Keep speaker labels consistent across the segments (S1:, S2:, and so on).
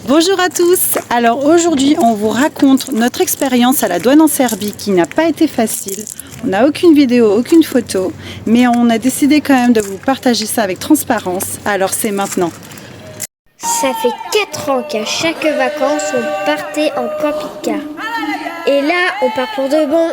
S1: Bonjour à tous. Alors aujourd'hui, on vous raconte notre expérience à la douane en Serbie qui n'a pas été facile. On n'a aucune vidéo, aucune photo, mais on a décidé quand même de vous partager ça avec transparence. Alors c'est maintenant.
S2: Ça fait 4 ans qu'à chaque vacances, on partait en camping-car. Et là, on part pour de bon.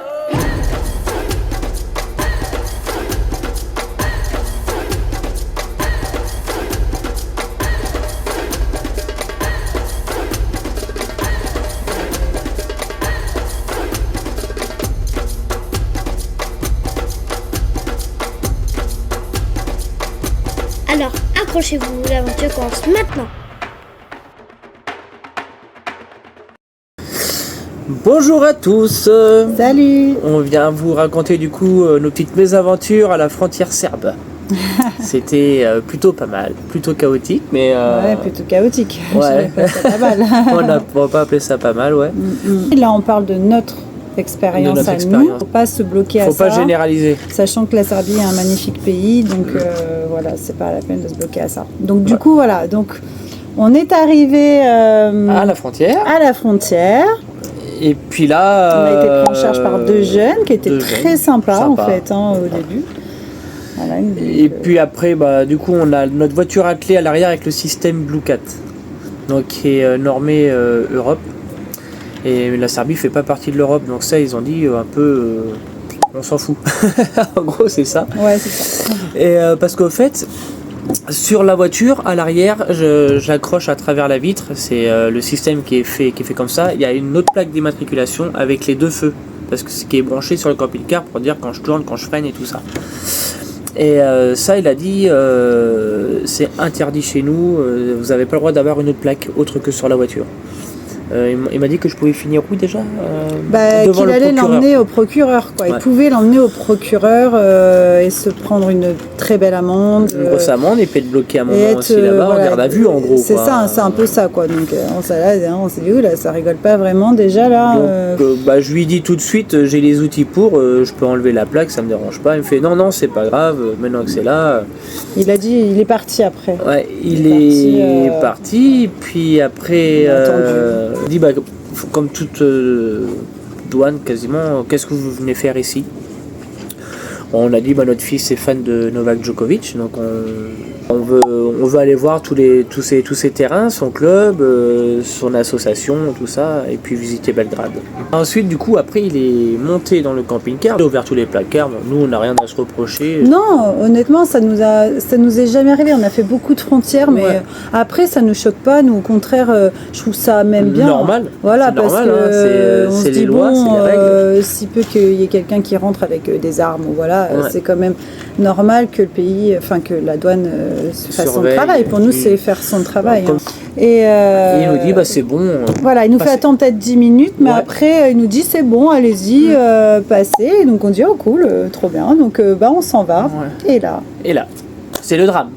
S2: Alors, accrochez-vous, l'aventure commence maintenant.
S3: Bonjour à tous.
S1: Salut.
S3: On vient vous raconter du coup nos petites mésaventures à la frontière serbe. C'était plutôt pas mal, plutôt chaotique, mais
S1: Ouais, plutôt chaotique.
S3: Ouais.
S1: Je dirais pas ça pas mal.
S3: on va pas appeler ça pas mal, ouais.
S1: Et là, on parle de notre expérience
S3: De notre
S1: à nous.
S3: expérience.
S1: Faut pas se bloquer à
S3: Faut
S1: ça.
S3: pas généraliser.
S1: Sachant que la Serbie est un magnifique pays, donc voilà, c'est pas la peine de se bloquer à ça. Donc du coup, voilà, donc on est arrivé
S3: À la frontière.
S1: à la frontière.
S3: Et puis là,
S1: On a été pris en charge par deux jeunes qui étaient
S3: deux
S1: très
S3: jeunes.
S1: sympas en
S3: Sympa.
S1: fait au début. Voilà,
S3: Et puis après, bah, du coup, on a notre voiture attelée à l'arrière avec le système Blue Cat, donc qui est normé Europe. Et la Serbie fait pas partie de l'Europe, donc ça, ils ont dit un peu, on s'en fout. En gros, c'est ça.
S1: Ouais, c'est ça.
S3: Et parce qu'au fait, sur la voiture, à l'arrière, j'accroche à travers la vitre. C'est le système qui est fait comme ça. Il y a une autre plaque d'immatriculation avec les deux feux, parce que ce qui est branché sur le camping-car pour dire quand je tourne, quand je freine et tout ça. Et ça, il a dit, c'est interdit chez nous. Vous n'avez pas le droit d'avoir une autre plaque autre que sur la voiture. Il m'a dit que je pouvais finir où déjà devant
S1: qu'il
S3: le
S1: allait
S3: procureur.
S1: l'emmener au procureur, quoi. Il
S3: Ouais.
S1: pouvait l'emmener au procureur et se prendre une très belle amende.
S3: Une grosse amende et puis être bloqué à un
S1: et
S3: moment
S1: être,
S3: aussi là-bas
S1: voilà,
S3: en garde à vue en gros.
S1: C'est
S3: quoi.
S1: ça, c'est un peu ça, quoi. Donc on s'est dit, oula, ça rigole pas vraiment déjà là.
S3: Donc, bah, je lui dis tout de suite, j'ai les outils pour, je peux enlever la plaque, ça me dérange pas. Il me fait non, c'est pas grave, maintenant que c'est là.
S1: Il a dit, il est parti après.
S3: Ouais, il
S1: est
S3: est
S1: parti,
S3: parti, puis après, il dit, bah, comme toute douane quasiment, qu'est-ce que vous venez faire ici? On a dit, bah, notre fils est fan de Novak Djokovic, donc on veut aller voir tous ces terrains, son club, son association, tout ça, et puis visiter Belgrade. Ensuite, du coup, après, il est monté dans le camping-car, il a ouvert tous les placards. Bon, nous, on n'a rien à se reprocher.
S1: Non, honnêtement, ça nous est jamais arrivé. On a fait beaucoup de frontières, mais
S3: Ouais.
S1: après, ça nous choque pas. Nous, au contraire, je trouve ça même bien.
S3: Normal.
S1: Voilà,
S3: C'est
S1: parce
S3: normal, hein.
S1: que
S3: C'est
S1: on se
S3: les
S1: dit,
S3: lois,
S1: bon,
S3: c'est les règles.
S1: si peu qu'il y ait quelqu'un qui rentre avec des armes, ou voilà,
S3: Ouais.
S1: c'est quand même normal que le pays, enfin que la douane fasse son
S3: Surveille,
S1: travail. Pour nous,
S3: puis-
S1: c'est faire son travail.
S3: Comme-
S1: hein. Et
S3: il nous dit, bah, c'est bon.
S1: voilà, il nous fait
S3: Passez.
S1: attendre peut-être 10 minutes, mais
S3: Ouais.
S1: après, il nous dit c'est bon, allez-y, passez. Et donc on dit, oh cool, trop bien. Donc bah, on s'en va.
S3: Ouais.
S1: Et là,
S3: Et là, c'est le drame.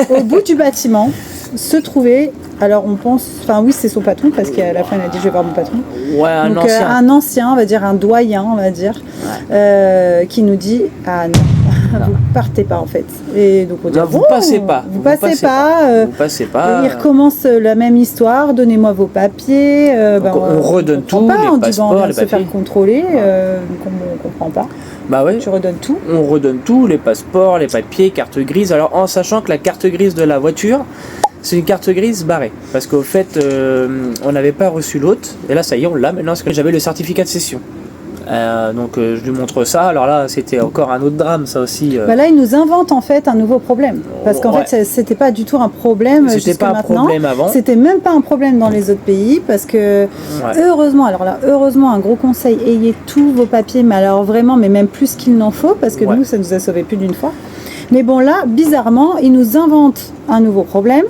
S1: au bout du bâtiment, se trouvait, alors on pense, enfin oui, c'est son patron, parce qu'à la fin, il a dit, je vais voir mon patron.
S3: Ouais, un
S1: Donc
S3: ancien.
S1: un ancien, on va dire un doyen, on va dire, qui nous dit, ah non, vous partez pas en fait. Et donc on dit,
S3: Non, vous
S1: bon,
S3: passez pas.
S1: Vous passez pas.
S3: Vous passez pas.
S1: Il recommence la même histoire, donnez-moi vos papiers.
S3: Donc, on redonne
S1: comprend
S3: tout,
S1: pas,
S3: les
S1: on dit,
S3: passeports,
S1: on vient
S3: les
S1: de se faire
S3: papiers.
S1: contrôler, donc on comprend pas.
S3: Bah ouais.
S1: Tu redonnes tout.
S3: On redonne tout, les passeports, les papiers, carte grise. Alors en sachant que la carte grise de la voiture, c'est une carte grise barrée. Parce qu'au fait, on n'avait pas reçu l'autre. Et là, ça y est, on l'a maintenant. Parce que j'avais le certificat de cession. Donc je lui montre ça. Alors là, c'était encore un autre drame, ça aussi.
S1: Bah là, il nous invente en fait un nouveau problème. Parce qu'en
S3: Ouais.
S1: fait, c'était pas du tout un problème
S3: C'était
S1: jusqu'à
S3: pas un
S1: maintenant.
S3: problème avant.
S1: C'était même pas un problème dans les autres pays parce que heureusement, alors là, heureusement, un gros conseil, ayez tous vos papiers, mais alors vraiment, mais même plus qu'il n'en faut parce que
S3: Ouais.
S1: nous, ça nous a sauvé plus d'une fois. Mais bon, là, bizarrement, il nous invente un nouveau problème.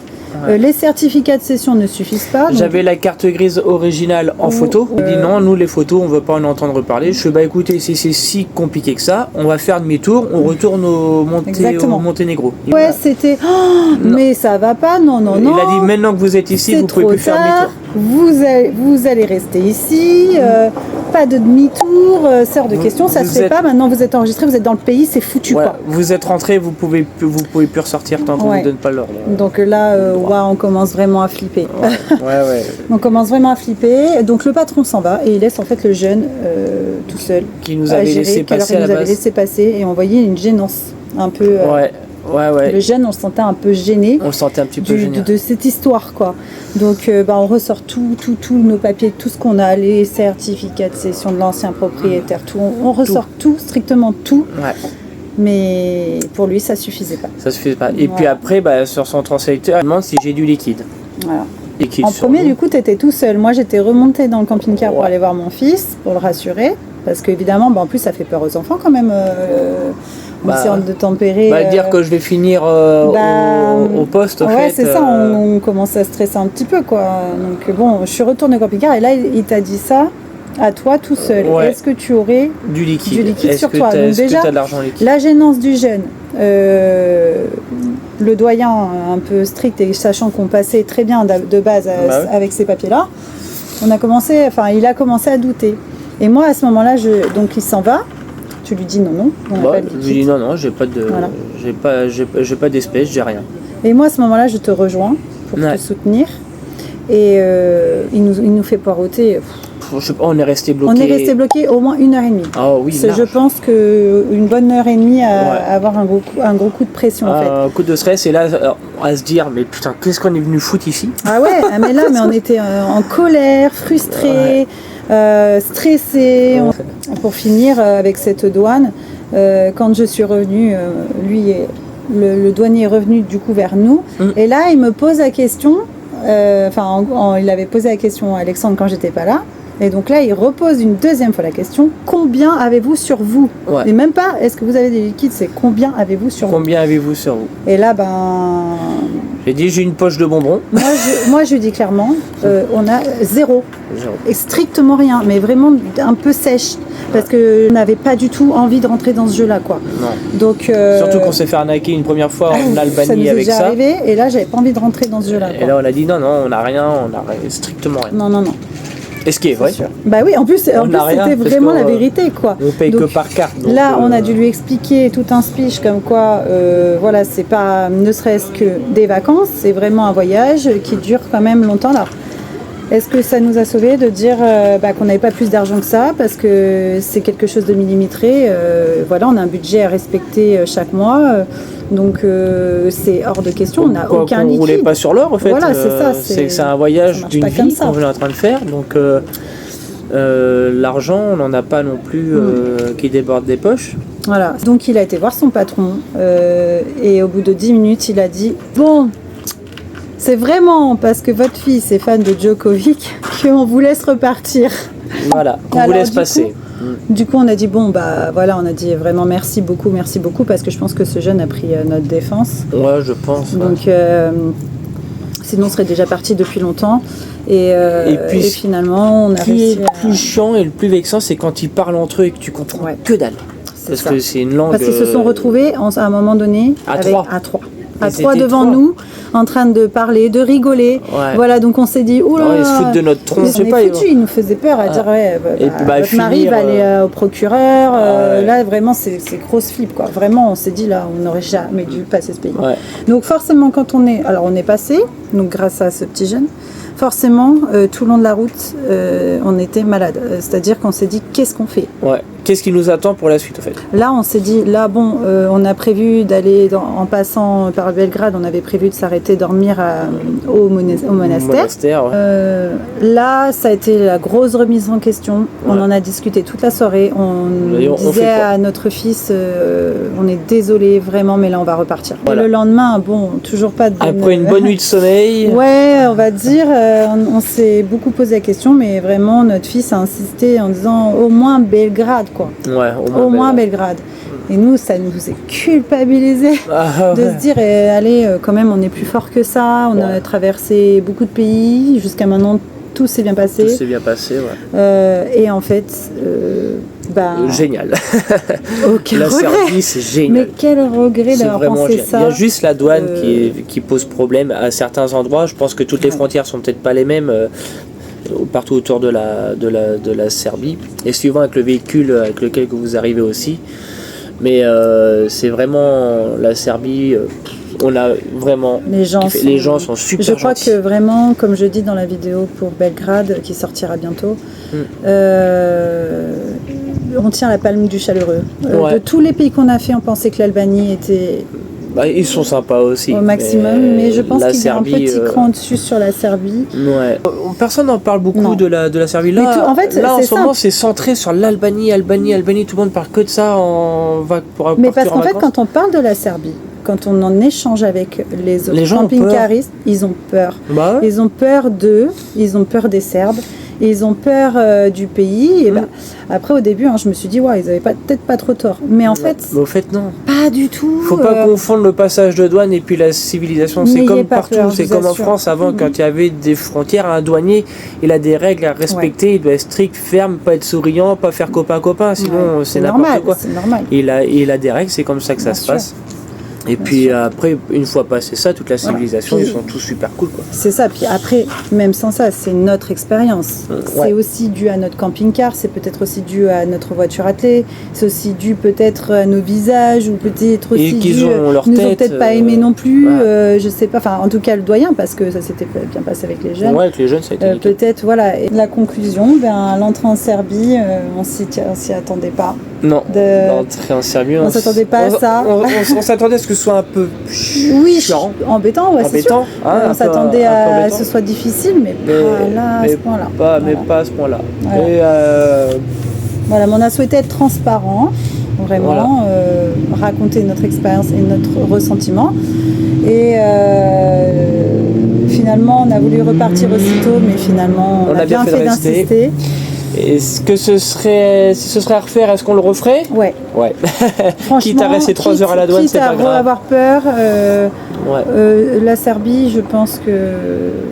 S3: Ouais.
S1: Les certificats de cession ne suffisent pas. donc-
S3: J'avais la carte grise originale en photo. Il dit non, nous les photos, on veut pas en entendre parler. Je fais bah écoutez, si c'est si compliqué que ça, on va faire demi-tour, on retourne au
S1: Exactement.
S3: Monténégro. Il
S1: Ouais,
S3: m'a-
S1: c'était. Oh, mais ça va pas, non, non, non.
S3: Il a dit maintenant que vous êtes ici,
S1: c'est
S3: vous pouvez
S1: trop
S3: plus faire
S1: tard,
S3: demi-tour.
S1: vous allez rester ici. pas de demi-tour, c'est hors de question, ça se fait pas. Maintenant, vous êtes enregistré, vous êtes dans le pays, c'est foutu,
S3: voilà,
S1: quoi.
S3: vous êtes rentré, vous pouvez plus ressortir tant qu'on
S1: Ouais.
S3: ne vous donne pas l'ordre.
S1: Donc là, waouh, on commence vraiment à flipper.
S3: Ouais.
S1: On commence vraiment à flipper. Donc le patron s'en va et il laisse en fait le jeune tout seul.
S3: Qui nous avait laissé passer à la
S1: Il nous avait
S3: base.
S1: laissé passer et on voyait une gênance un peu.
S3: Ouais.
S1: Le jeune, on se sentait un peu gêné.
S3: On le sentait un petit peu gêné.
S1: De cette histoire, quoi. Donc on ressort tous nos papiers, tout ce qu'on a, les certificats de cession de l'ancien propriétaire, tout. On ressort tout, strictement tout.
S3: Ouais.
S1: Mais pour lui, ça suffisait pas.
S3: Ça suffisait pas. Et puis après, sur son translateur, il demande si j'ai du liquide.
S1: Voilà.
S3: Liquide
S1: En
S3: sur
S1: premier,
S3: nous.
S1: du coup, tu étais tout seul. Moi, j'étais remontée dans le camping-car pour
S3: Ouais.
S1: aller voir mon fils, pour le rassurer. Parce qu'évidemment, en plus, ça fait peur aux enfants quand même. En essayant de tempérer.
S3: Dire que je vais finir au poste, au
S1: ouais,
S3: fait.
S1: c'est ça, on commence à stresser un petit peu, quoi. Donc bon, je suis retournée au camping-car et là, il t'a dit ça à toi tout seul.
S3: Ouais.
S1: Est-ce que tu aurais
S3: du liquide
S1: Est-ce sur
S3: que
S1: toi? Donc
S3: Est-ce
S1: déjà,
S3: que tu as de l'argent liquide?
S1: la gênance du jeune, le doyen un peu strict et sachant qu'on passait très bien de base avec ces papiers-là, il a commencé à douter. Et moi, à ce moment-là, donc il s'en va. Tu lui dis non, on n'a pas de
S3: Je
S1: liquide.
S3: lui dis non, j'ai pas de,
S1: Voilà.
S3: j'ai pas d'espèce, j'ai rien.
S1: Et moi, à ce moment-là, je te rejoins pour te soutenir. Et il nous fait poireauter.
S3: Je sais pas, on est resté bloqué.
S1: On est resté bloqué au moins 1h30.
S3: Ah oui, large.
S1: Je pense qu'une bonne heure et demie à avoir un gros coup de pression, en fait.
S3: Un coup de stress, et là, à se dire, mais putain, qu'est-ce qu'on est venu foutre ici?
S1: Ah ouais, mais on était en colère, frustrés, stressés. Pour finir avec cette douane, quand je suis revenue, le douanier est revenu du coup vers nous. Et là, il me pose la question, il avait posé la question à Alexandre quand j'étais pas là. Et donc là, il repose une deuxième fois la question, combien avez-vous sur vous? Et même pas, est-ce que vous avez des liquides, c'est combien avez-vous sur vous?
S3: Combien avez-vous sur vous?
S1: Et là,
S3: j'ai dit, j'ai une poche de bonbons.
S1: moi, je dis clairement, on a zéro. Et strictement rien, mais vraiment un peu sèche. Parce que je n'avais pas du tout envie de rentrer dans ce jeu-là, quoi.
S3: Non.
S1: Donc,
S3: surtout qu'on s'est fait arnaquer une première fois en Albanie
S1: ça nous est
S3: avec
S1: déjà
S3: ça.
S1: arrivé, et là, j'avais pas envie de rentrer dans ce jeu-là.
S3: Et là, on a dit non, on n'a rien, on a strictement rien.
S1: Non.
S3: Et ce qui est vrai.
S1: Sûr. Bah oui, en plus c'était vraiment la vérité, quoi.
S3: On paye que par carte. Donc,
S1: là, on a dû lui expliquer tout un speech comme quoi, voilà, c'est pas ne serait-ce que des vacances, c'est vraiment un voyage qui dure quand même longtemps. Là, est-ce que ça nous a sauvés de dire qu'on n'avait pas plus d'argent que ça parce que c'est quelque chose de millimétré? Voilà, on a un budget à respecter chaque mois. Donc c'est hors de question, on n'a aucun liquide.
S3: On ne roulait pas sur l'or, en fait.
S1: Voilà, c'est ça.
S3: C'est un voyage d'une vie qu'on est en train de faire. Donc l'argent, on n'en a pas non plus qui déborde des poches.
S1: Voilà, donc il a été voir son patron et au bout de 10 minutes, il a dit « Bon, c'est vraiment parce que votre fils est fan de Djokovic qu'on vous laisse repartir. »
S3: Voilà, qu'on vous laisse passer.
S1: Du coup, on a dit on a dit vraiment merci beaucoup, parce que je pense que ce jeune a pris notre défense.
S3: Ouais, je pense.
S1: Donc, sinon, on serait déjà parti depuis longtemps. Et finalement, on a réussi.
S3: Ce qui est le plus chiant et le plus vexant, c'est quand ils parlent entre eux et que tu comprends que dalle. Parce que c'est une langue.
S1: Parce qu'ils se sont retrouvés à un moment donné à trois. À trois devant nous, en train de parler, de rigoler. Ouais. Voilà, donc on s'est dit, oula,
S3: ils se foutent de notre tronc.
S1: Ils nous faisaient peur à dire, votre mari va aller au procureur. Là, vraiment, c'est grosse flip, quoi. Vraiment, on s'est dit, là, on n'aurait jamais dû passer ce pays. Ouais. Donc forcément, quand on est passé, donc grâce à ce petit jeune, forcément, tout le long de la route, on était malade. C'est-à-dire qu'on s'est dit, qu'est-ce qu'on fait?
S3: Ouais. Qu'est-ce qui nous attend pour la suite, en fait?
S1: Là, on s'est dit, on a prévu d'aller, en passant par Belgrade, on avait prévu de s'arrêter dormir au monastère. Là, ça a été la grosse remise en question. On en a discuté toute la soirée. On disait à notre fils, on est désolé vraiment, mais là, on va repartir. Voilà. Et le lendemain, toujours pas de...
S3: Après une bonne nuit de sommeil.
S1: Ouais, on va dire, on s'est beaucoup posé la question, mais vraiment, notre fils a insisté en disant, au moins Belgrade, quoi.
S3: Ouais,
S1: au moins Belgrade. Et nous, ça nous faisait culpabiliser de se dire, allez, quand même, on est plus fort que ça. On a traversé beaucoup de pays. Jusqu'à maintenant, tout s'est bien passé.
S3: Tout s'est bien passé, ouais.
S1: Et en fait,
S3: génial.
S1: La
S3: Serbie, c'est génial.
S1: Mais quel regret d'avoir pensé ça.
S3: Il y a juste la douane qui pose problème à certains endroits. Je pense que toutes les frontières sont peut-être pas les mêmes. partout autour de la Serbie, et suivant avec le véhicule avec lequel que vous arrivez aussi. Mais c'est vraiment la Serbie, on a vraiment
S1: les gens
S3: sont super
S1: je crois
S3: gentils.
S1: que vraiment, comme je dis dans la vidéo pour Belgrade qui sortira bientôt, on tient la palme du chaleureux.
S3: Ouais.
S1: De tous les pays qu'on a fait, on pensait que l'Albanie était
S3: Bah, ils sont sympas aussi
S1: au maximum, mais je pense qu'il y a un petit cran dessus sur la Serbie.
S3: Ouais. Personne n'en parle beaucoup de la Serbie. Là,
S1: mais en fait,
S3: là en ce moment, c'est centré sur l'Albanie, Albanie. Tout le monde parle que de ça
S1: Mais parce qu'en fait, quand on parle de la Serbie, quand on en échange avec les autres camping-caristes, ils ont peur.
S3: Bah ouais.
S1: Ils ont peur d'eux, ils ont peur des Serbes, et ils ont peur du pays. Et ben, après, au début, je me suis dit, ouais, ils avaient peut-être pas trop tort. Mais en fait,
S3: au fait, non.
S1: Pas du tout.
S3: Faut pas confondre le passage de douane et puis la civilisation. C'est comme partout. C'est comme en France avant, quand il y avait des frontières, un douanier, il a des règles à respecter. Il doit être strict, ferme, pas être souriant, pas faire copain. Sinon, c'est n'importe quoi.
S1: C'est normal.
S3: Il a des règles, c'est comme ça que ça se passe. Et puis après, une fois passé ça, toute la civilisation, ils sont tous super cool, quoi.
S1: C'est ça. Puis après, même sans ça, c'est notre expérience. C'est aussi dû à notre camping-car, c'est peut-être aussi dû à notre voiture attelée, c'est aussi dû peut-être à nos visages, ou peut-être aussi dû... Ils nous ont peut-être pas aimé non plus, je sais pas. Enfin, en tout cas, le doyen, parce que ça s'était bien passé avec les jeunes.
S3: Ouais, avec les jeunes, ça a été nickel.
S1: Peut-être, voilà. Et la conclusion, l'entrée en Serbie, on s'y attendait pas.
S3: Non, l'entrée en Serbie,
S1: on s'attendait pas à ça.
S3: On s'attendait à ce que ce soit un peu chiant.
S1: Embêtant, c'est sûr. On s'attendait à ce que ce soit difficile, mais pas là, à ce point-là.
S3: Mais pas à ce point-là.
S1: Voilà.
S3: Et
S1: voilà, mais on a souhaité être transparent, vraiment, raconter notre expérience et notre ressentiment. Et finalement, on a voulu repartir aussitôt, mais finalement, on a bien fait d'insister.
S3: Est-ce que si ce serait à refaire, est-ce qu'on le referait?
S1: Ouais.
S3: Quitte à rester 3 heures à la douane, c'est pas grave.
S1: Quitte à avoir peur. La Serbie, je pense que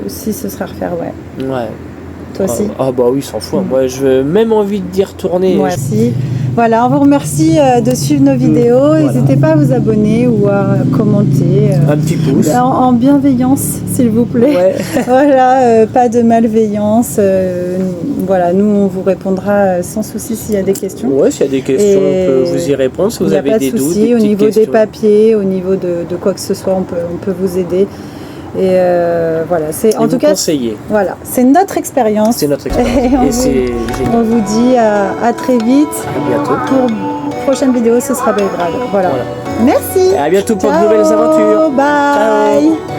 S1: si ce serait à refaire, ouais. Toi aussi?
S3: Ah bah oui, s'en fout. Moi, j'ai même envie d'y retourner.
S1: Si. Voilà, on vous remercie de suivre nos vidéos. N'hésitez pas à vous abonner ou à commenter.
S3: Un petit pouce.
S1: En bienveillance, s'il vous plaît. Voilà, pas de malveillance. Voilà, nous, on vous répondra sans souci s'il y a des questions.
S3: Ouais, s'il y a des questions, on peut vous y répondre. Si vous avez des doutes,
S1: au niveau des papiers, au niveau de quoi que ce soit, on peut vous aider. Et voilà, c'est en tout cas
S3: conseiller.
S1: Voilà, c'est notre expérience.
S3: C'est notre expérience. Et
S1: on vous dit à très vite.
S3: À bientôt.
S1: Pour prochaine vidéo, ce sera Belgrade. Voilà. Merci.
S3: Et à bientôt pour de nouvelles aventures.
S1: Bye.
S3: Ciao.